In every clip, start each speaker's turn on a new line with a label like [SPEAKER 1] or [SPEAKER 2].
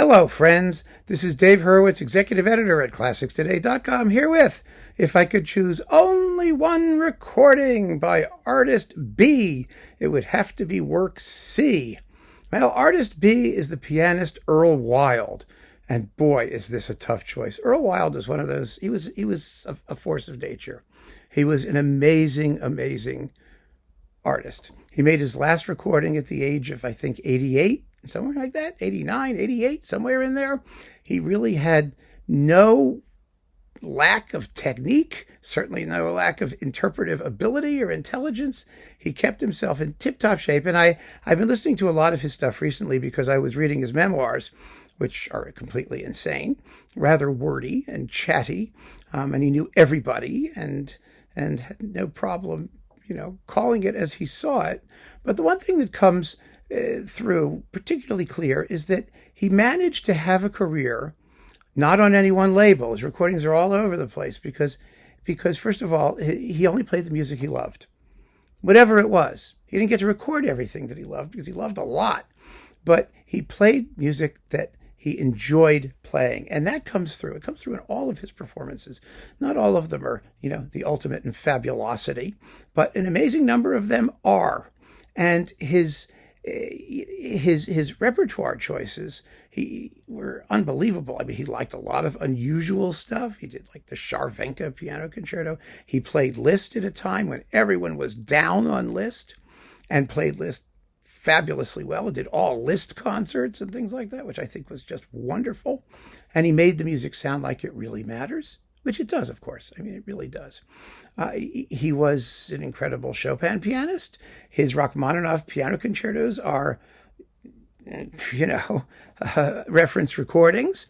[SPEAKER 1] Hello, friends. This is Dave Hurwitz, executive editor at ClassicsToday.com, here with If I Could Choose Only One Recording by Artist B, it would have to be work C. Well, Artist B is the pianist Earl Wild. And boy, is this a tough choice. Earl Wild is one of those, he was a force of nature. He was an amazing, amazing artist. He made his last recording at the age of, I think, 88. Somewhere like that, 89, 88, somewhere in there. He really had no lack of technique, certainly no lack of interpretive ability or intelligence. He kept himself in tip-top shape. And I've been listening to a lot of his stuff recently because I was reading his memoirs, which are completely insane, rather wordy and chatty. And he knew everybody and had no problem, calling it as he saw it. But the one thing that comes through particularly clear is that he managed to have a career not on any one label. His recordings are all over the place because first of all, he only played the music he loved, whatever it was. He didn't get to record everything that he loved because he loved a lot, but he played music that he enjoyed playing, and that comes through. It comes through in all of his performances. Not all of them are, the ultimate in fabulosity, but an amazing number of them are. And his repertoire choices were unbelievable. I mean, he liked a lot of unusual stuff. He did like the Charvenka piano concerto. He played Liszt at a time when everyone was down on Liszt, and played Liszt fabulously well. He did all Liszt concerts and things like that, which I think was just wonderful. And he made the music sound like it really matters, which it does, of course. I mean, it really does. He was an incredible Chopin pianist. His Rachmaninoff piano concertos are, reference recordings.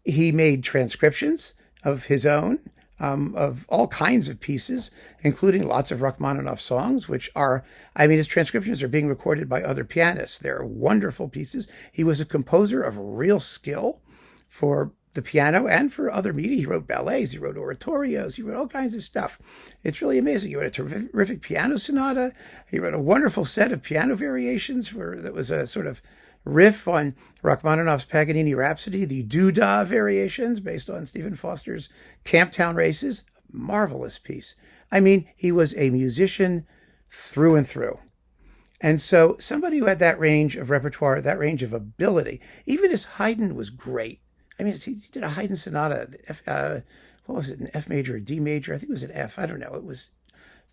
[SPEAKER 1] He made transcriptions of his own, of all kinds of pieces, including lots of Rachmaninoff songs, which are, his transcriptions are being recorded by other pianists. They're wonderful pieces. He was a composer of real skill for the piano and for other media. He wrote ballets, he wrote oratorios, he wrote all kinds of stuff. It's really amazing. He wrote a terrific piano sonata. He wrote a wonderful set of piano variations that was a sort of riff on Rachmaninoff's Paganini Rhapsody, the Doo-Dah variations based on Stephen Foster's Camptown Races. Marvelous piece. He was a musician through and through. And so somebody who had that range of repertoire, that range of ability, even his Haydn was great. He did a Haydn sonata, what was it, an F major or D major? I think it was an F. I don't know. It was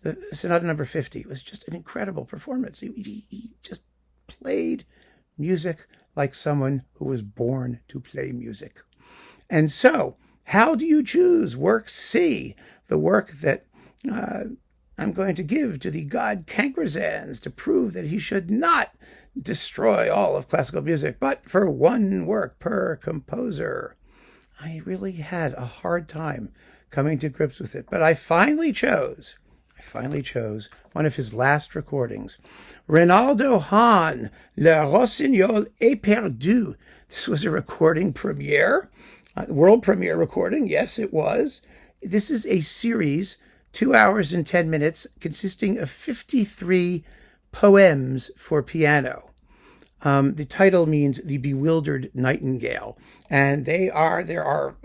[SPEAKER 1] the sonata number 50. It was just an incredible performance. He just played music like someone who was born to play music. And so, how do you choose work C, the work that I'm going to give to the god Cankresans to prove that he should not destroy all of classical music, but for one work per composer? I really had a hard time coming to grips with it, but I finally chose one of his last recordings, Reynaldo Hahn, Le Rossignol éperdu. This was a recording premiere, world premiere recording. Yes, it was. This is a series, 2 hours and 10 minutes, consisting of 53 poems for piano. The title means The Bewildered Nightingale, and there are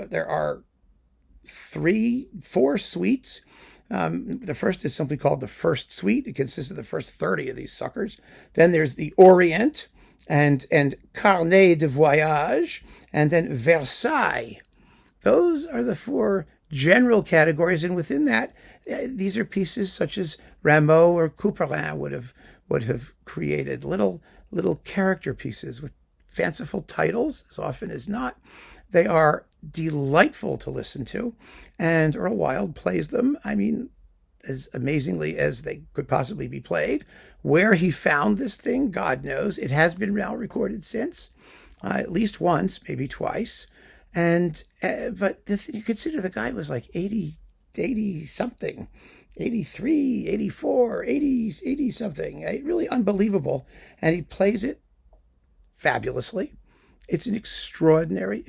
[SPEAKER 1] 4 suites. The first is simply called the first suite. It consists of the first 30 of these suckers. Then there's the Orient and Carnet de Voyage, and then Versailles. Those are the 4 general categories, and within that, these are pieces such as Rameau or Couperin would have created, little character pieces with fanciful titles, as often as not. They are delightful to listen to, and Earl Wild plays them, as amazingly as they could possibly be played. Where he found this thing, God knows. It has been now recorded since, at least once, maybe twice. And but you consider the guy was like 80 something, 83, 84, 80 something, really unbelievable. And he plays it fabulously. It's an extraordinary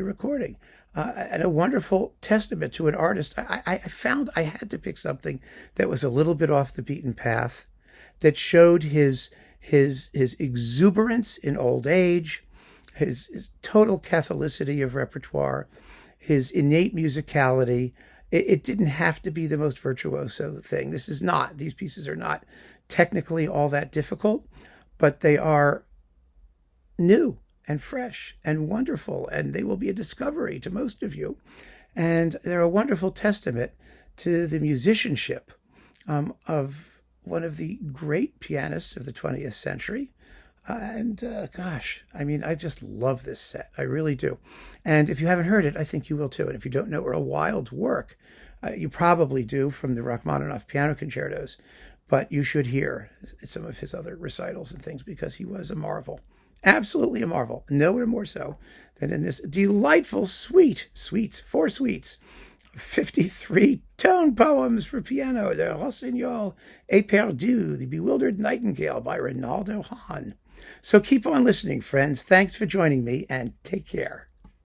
[SPEAKER 1] recording, and a wonderful testament to an artist. I found I had to pick something that was a little bit off the beaten path, that showed his exuberance in old age, his total Catholicity of repertoire, his innate musicality. It didn't have to be the most virtuoso thing. These pieces are not technically all that difficult, but they are new and fresh and wonderful, and they will be a discovery to most of you. And they're a wonderful testament to the musicianship of one of the great pianists of the 20th century. Gosh, I mean, I just love this set. I really do. And if you haven't heard it, I think you will too. And if you don't know Earl Wild's work, you probably do from the Rachmaninoff piano concertos, but you should hear some of his other recitals and things because he was a marvel. Absolutely a marvel. Nowhere more so than in this delightful four suites, 53 tone poems for piano, the Rossignol, éperdu, the Bewildered Nightingale by Reynaldo Hahn. So keep on listening, friends. Thanks for joining me, and take care.